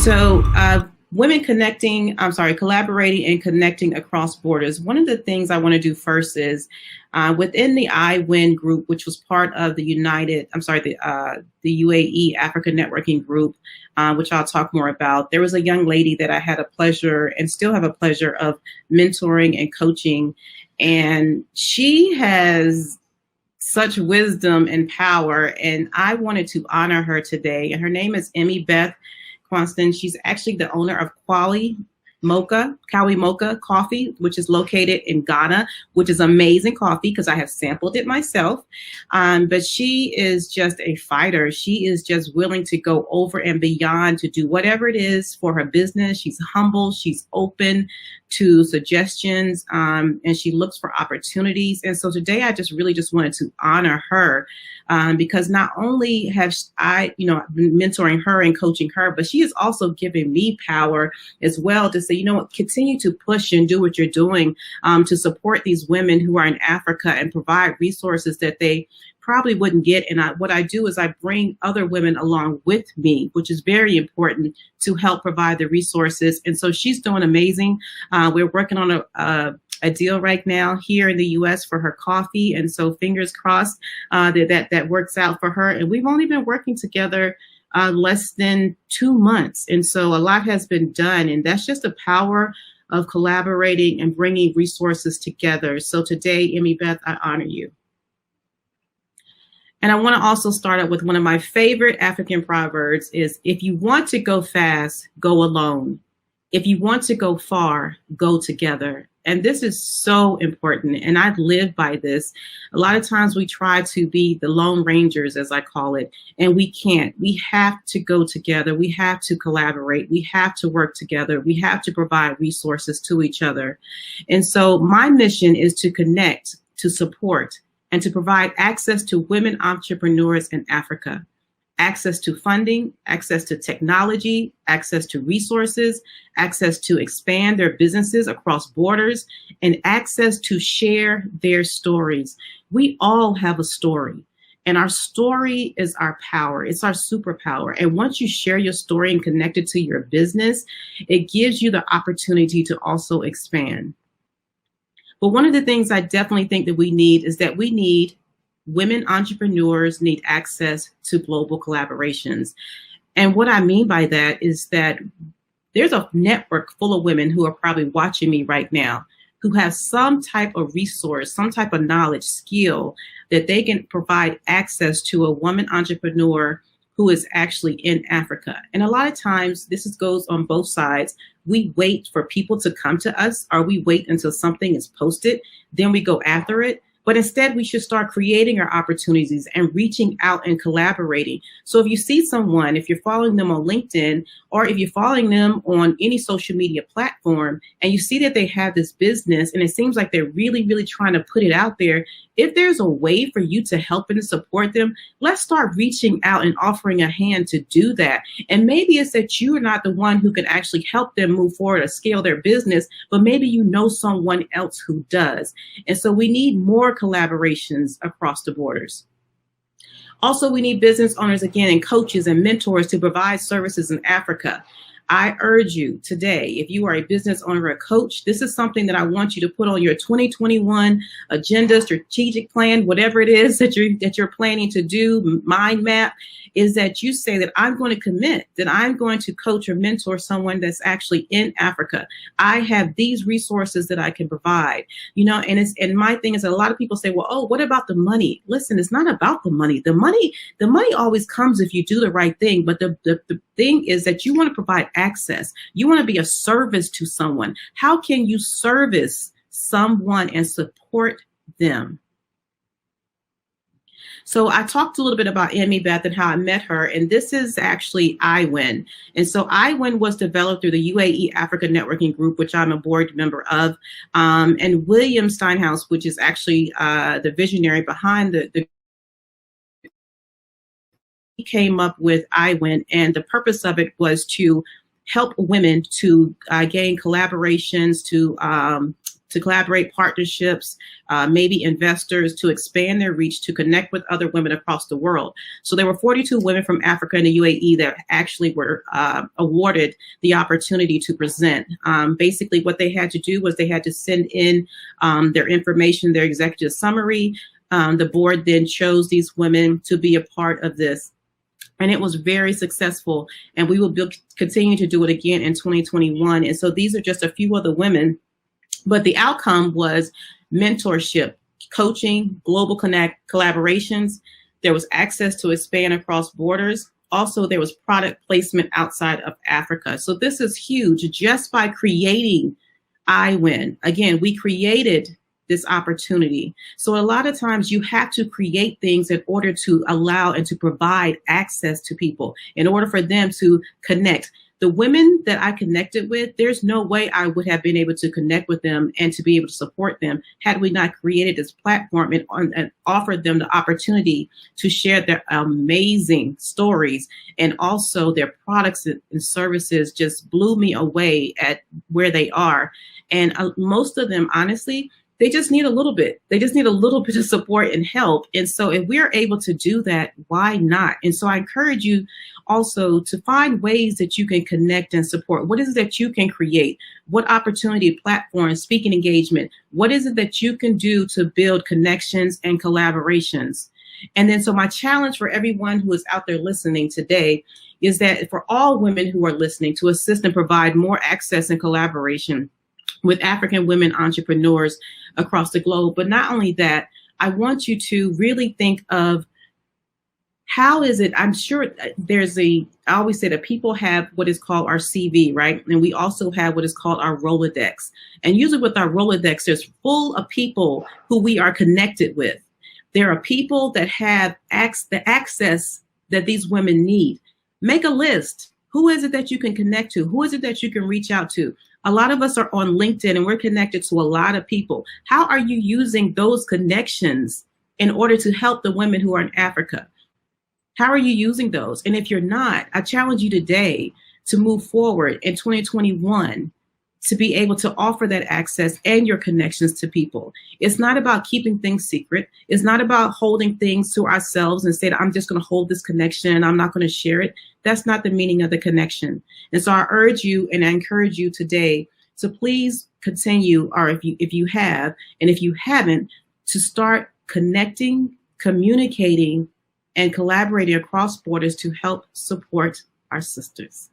So collaborating and connecting across borders. One of the things I want to do first is within the IWIN group, which was part of the the UAE Africa Networking Group, which I'll talk more about. There was a young lady that I had a pleasure and still have a pleasure of mentoring and coaching. And she has such wisdom and power, and I wanted to honor her today. And her name is Emmy Beth Constant. She's actually the owner of Kawi Mocha Coffee, which is located in Ghana, which is amazing coffee because I have sampled it myself. But she is just a fighter. She is just willing to go over and beyond to do whatever it is for her business. She's humble. She's open to suggestions, and she looks for opportunities. And so today I just wanted to honor her because not only have I, been mentoring her and coaching her, but she is also giving me power as well to say, continue to push and do what you're doing to support these women who are in Africa and provide resources that they probably wouldn't get. And what I do is I bring other women along with me, which is very important to help provide the resources. And so she's doing amazing. We're working on a deal right now here in the U.S. for her coffee. And so fingers crossed that works out for her. And we've only been working together less than 2 months. And so a lot has been done. And that's just the power of collaborating and bringing resources together. So today, Emmy Beth, I honor you. And I want to also start out with one of my favorite African proverbs is, if you want to go fast, go alone. If you want to go far, go together. And this is so important. And I've lived by this. A lot of times we try to be the Lone Rangers, as I call it, and we can't. We have to go together. We have to collaborate. We have to work together. We have to provide resources to each other. And so my mission is to connect, to support, and to provide access to women entrepreneurs in Africa. Access to funding, access to technology, access to resources, access to expand their businesses across borders, and access to share their stories. We all have a story, and our story is our power. It's our superpower. And once you share your story and connect it to your business, it gives you the opportunity to also expand. But one of the things I definitely think that we need is that women entrepreneurs need access to global collaborations. And what I mean by that is that there's a network full of women who are probably watching me right now who have some type of resource, some type of knowledge, skill that they can provide access to a woman entrepreneur who is actually in Africa. And a lot of times goes on both sides. We wait for people to come to us, or we wait until something is posted, then we go after it. But instead, we should start creating our opportunities and reaching out and collaborating. So if you see someone, if you're following them on LinkedIn, or if you're following them on any social media platform, and you see that they have this business and it seems like they're really, really trying to put it out there, if there's a way for you to help and support them, let's start reaching out and offering a hand to do that. And maybe it's that you are not the one who can actually help them move forward or scale their business, but maybe you know someone else who does. And so we need more collaborations across the borders. Also, we need business owners, again, and coaches and mentors to provide services in Africa. I urge you today, if you are a business owner or a coach, this is something that I want you to put on your 2021 agenda, strategic plan, whatever it is that you're planning to do, mind map, is that you say that I'm going to commit, that I'm going to coach or mentor someone that's actually in Africa. I have these resources that I can provide, and my thing is that a lot of people say, well, oh, what about the money? Listen, it's not about the money. The money always comes if you do the right thing. But the thing is that you want to provide access. You want to be a service to someone. How can you service someone and support them? So I talked a little bit about Emmy Beth and how I met her, and this is actually IWIN. And so IWIN was developed through the UAE Africa Networking Group, which I'm a board member of, and William Steinhaus, which is actually the visionary behind the he came up with IWIN, and the purpose of it was to help women to gain collaborations, to collaborate, partnerships, maybe investors, to expand their reach, to connect with other women across the world. So there were 42 women from Africa and the UAE that actually were awarded the opportunity to present. Basically, what they had to do was they had to send in their information, their executive summary. The board then chose these women to be a part of this. And it was very successful. And we will continue to do it again in 2021. And so these are just a few of the women. But the outcome was mentorship, coaching, global collaborations. There was access to expand across borders. Also, there was product placement outside of Africa. So this is huge. Just by creating iWin, again, we created this opportunity. So a lot of times you have to create things in order to allow and to provide access to people, in order for them to connect. The women that I connected with, there's no way I would have been able to connect with them and to be able to support them had we not created this platform and offered them the opportunity to share their amazing stories. And also their products and services just blew me away at where they are. And most of them, honestly, they just need a little bit. They just need a little bit of support and help. And so if we're able to do that, why not? And so I encourage you also to find ways that you can connect and support. What is it that you can create? What opportunity, platforms, speaking engagement? What is it that you can do to build connections and collaborations? And then so my challenge for everyone who is out there listening today is that for all women who are listening, to assist and provide more access and collaboration with African women entrepreneurs across the globe. But not only that, I want you to really think of how is it, I'm sure I always say that people have what is called our CV, right? And we also have what is called our Rolodex. And usually with our Rolodex, there's full of people who we are connected with. There are people that have the access that these women need. Make a list. Who is it that you can connect to? Who is it that you can reach out to? A lot of us are on LinkedIn and we're connected to a lot of people. How are you using those connections in order to help the women who are in Africa? How are you using those? And if you're not, I challenge you today to move forward in 2021 to be able to offer that access and your connections to people. It's not about keeping things secret. It's not about holding things to ourselves and say, I'm just going to hold this connection. I'm not going to share it. That's not the meaning of the connection. And so I urge you and I encourage you today to please continue, or if you have, and if you haven't, to start connecting, communicating, and collaborating across borders to help support our sisters.